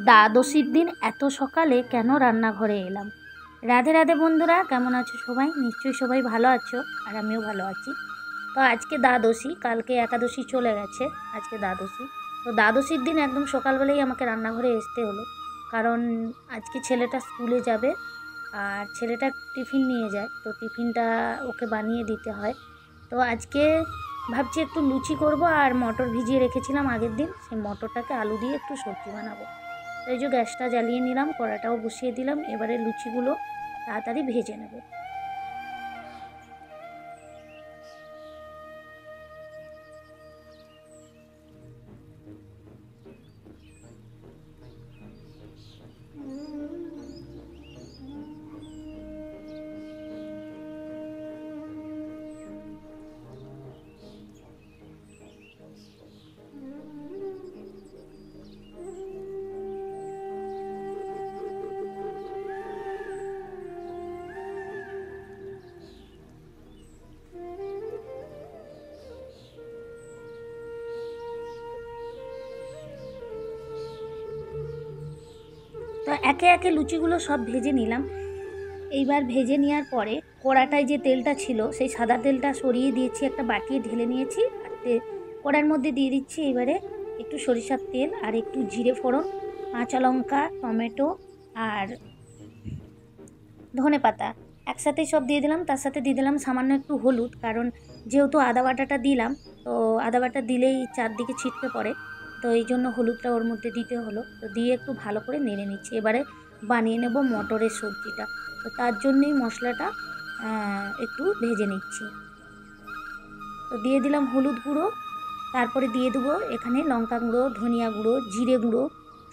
দ্বাদশীর দিন এত সকালে কেন রান্নাঘরে এলাম। রাধে রাধে বন্ধুরা, কেমন আছো সবাই? নিশ্চয়ই সবাই ভালো আছো, আর আমিও ভালো আছি। তো আজকে দ্বাদশী, কালকে একাদশী চলে গেছে, আজকে দ্বাদশী। তো দ্বাদশীর দিন একদম সকালবেলাই আমাকে রান্নাঘরে আসতে হলো, কারণ আজকে ছেলেটা স্কুলে যাবে আর ছেলেটা টিফিন নিয়ে যায়, তো টিফিনটা ওকে বানিয়ে দিতে হয়। তো আজকে ভাবছি একটু লুচি করব, আর মটর ভিজিয়ে রেখেছিলাম আগের দিন, সেই মটরটাকে আলু দিয়ে একটু সবজি বানাবো। তো এই যে গ্যাসটা জ্বালিয়ে নিলাম, কড়াটাও বসিয়ে দিলাম, এবারে লুচিগুলো তাড়াতাড়ি ভেজে নেব। তো একে একে লুচিগুলো সব ভেজে নিলাম। এইবার ভেজে নেওয়ার পরে কড়াটায় যে তেলটা ছিল সেই সাদা তেলটা সরিয়ে দিয়েছি, একটা বাটিয়ে ঢেলে নিয়েছি, আর কড়ার মধ্যে দিয়ে দিচ্ছি এবারে একটু সরিষার তেল আর একটু জিরে ফোড়ন, কাঁচা লঙ্কা, টমেটো আর ধনে পাতা একসাথেই সব দিয়ে দিলাম। তার সাথে দিয়ে দিলাম সামান্য একটু হলুদ, কারণ যেহেতু আদা বাটাটা দিলাম, তো আদা বাটা দিলেই চারদিকে ছিটকে পড়ে, তো এই জন্য হলুদটা ওর মধ্যে দিতে হলো। তো দিয়ে একটু ভালো করে নেড়ে নিচ্ছি। এবারে বানিয়ে নেব মটরের সবজিটা, তো তার জন্যই মশলাটা একটু ভেজে নিচ্ছি। তো দিয়ে দিলাম হলুদ গুঁড়ো, তারপরে দিয়ে দেবো এখানে লঙ্কা গুঁড়ো, ধনিয়া গুঁড়ো, জিরে গুঁড়ো,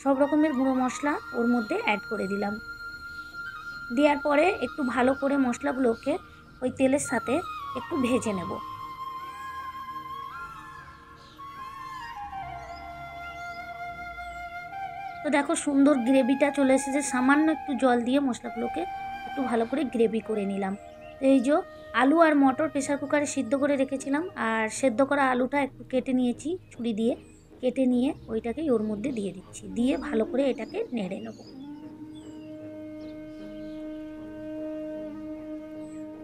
সব রকমের গুঁড়ো মশলা ওর মধ্যে অ্যাড করে দিলাম। দেওয়ার পরে একটু ভালো করে মশলাগুলোকে ওই তেলের সাথে একটু ভেজে নেব। তো দেখো সুন্দর গ্রেভিটা চলে এসেছে, সামান্য একটু জল দিয়ে মশলাগুলোকে একটু ভালো করে গ্রেভি করে নিলাম। তো এই যে আলু আর মটর প্রেসার কুকারে সিদ্ধ করে রেখেছিলাম, আর সেদ্ধ করা আলুটা একটু কেটে নিয়েছি ছুরি দিয়ে, কেটে নিয়ে ওইটাকেই ওর মধ্যে দিয়ে দিচ্ছি, দিয়ে ভালো করে এটাকে নেড়ে নেব।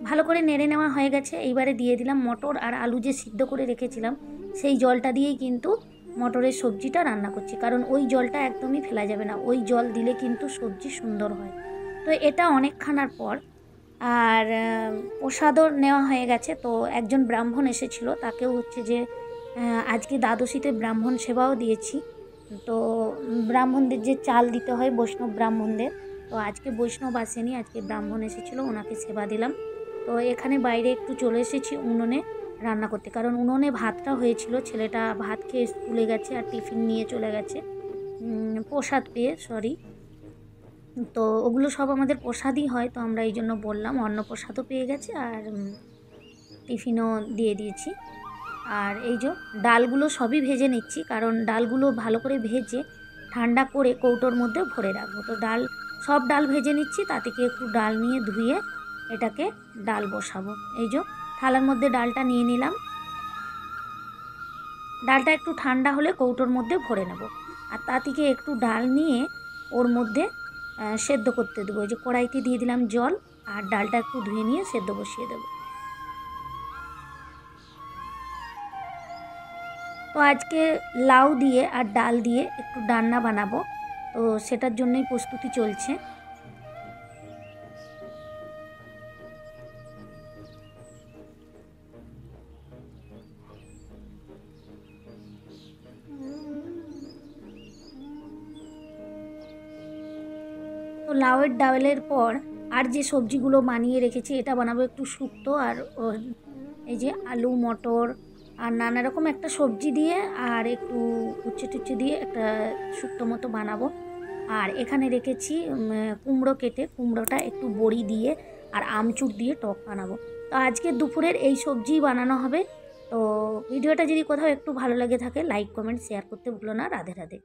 ভালো করে নেড়ে নেওয়া হয়ে গেছে, এইবারে দিয়ে দিলাম মটর আর আলু যে সিদ্ধ করে রেখেছিলাম, সেই জলটা দিয়েই কিন্তু মটরের সবজিটা রান্না করছি, কারণ ওই জলটা একদমই ফেলা যাবে না, ওই জল দিলে কিন্তু সবজি সুন্দর হয়। তো এটা অনেকক্ষণার পর আর প্রসাদও নেওয়া হয়ে গেছে। তো একজন ব্রাহ্মণ এসেছিল, তাকেও হচ্ছে যে আজকে দ্বাদশীতে ব্রাহ্মণ সেবাও দিয়েছি। তো ব্রাহ্মণদের যে চাল দিতে হয় বৈষ্ণব ব্রাহ্মণদের, তো আজকে বৈষ্ণব আসেনি, আজকে ব্রাহ্মণ এসেছিলো, ওনাকে সেবা দিলাম। তো এখানে বাইরে একটু চলে এসেছি উনুনে রান্না করতে, কারণ উনুনে ভাতটা হয়েছিল, ছেলেটা ভাত খেয়ে স্কুলে গেছে আর টিফিন নিয়ে চলে গেছে প্রসাদ পেয়ে, সরি। তো ওগুলো সব আমাদের প্রসাদই হয়, তো আমরা এই জন্য বললাম, অন্ন প্রসাদও পেয়ে গেছে আর টিফিনও দিয়ে দিয়েছি। আর এই যে ডালগুলো সবই ভেজে নিচ্ছি, কারণ ডালগুলো ভালো করে ভেজে ঠান্ডা করে কৌটোর মধ্যে ভরে রাখবো। তো সব ডাল ভেজে নিচ্ছি, তা থেকে একটু ডাল নিয়ে ধুয়ে এটাকে ডাল বসাবো। এই যে থালার মধ্যে ডালটা নিয়ে নিলাম, ডালটা একটু ঠান্ডা হলে কৌটোর মধ্যে ভরে নেব। আর তা থেকে একটু ডাল নিয়ে ওর মধ্যে সেদ্ধ করতে দেবো। এই যে কড়াইতে দিয়ে দিলাম জল, আর ডালটা একটু ধুয়ে নিয়ে সেদ্ধ বসিয়ে দেবো। তো আজকে লাউ দিয়ে আর ডাল দিয়ে একটু ডালনা বানাবো, তো সেটার জন্যই প্রস্তুতি চলছে। তো লাউয়ের ডালের পর আর যে সবজিগুলো বানিয়ে রেখেছি, এটা বানাবো একটু শুক্তো, আর এই যে আলু মটর আর নানা রকম একটা সবজি দিয়ে আর একটু উচ্ছে টুচ্ছে দিয়ে একটা শুক্তো মতো বানাবো। আর এখানে রেখেছি কুমড়ো কেটে, কুমড়োটা একটু বড়ি দিয়ে আর আমচুর দিয়ে টক বানাবো। তো আজকে দুপুরের এই সবজিই বানানো হবে। তো ভিডিওটা যদি কোথাও একটু ভালো লেগে থাকে, লাইক কমেন্ট শেয়ার করতে ভুলো না। রাধে রাধে।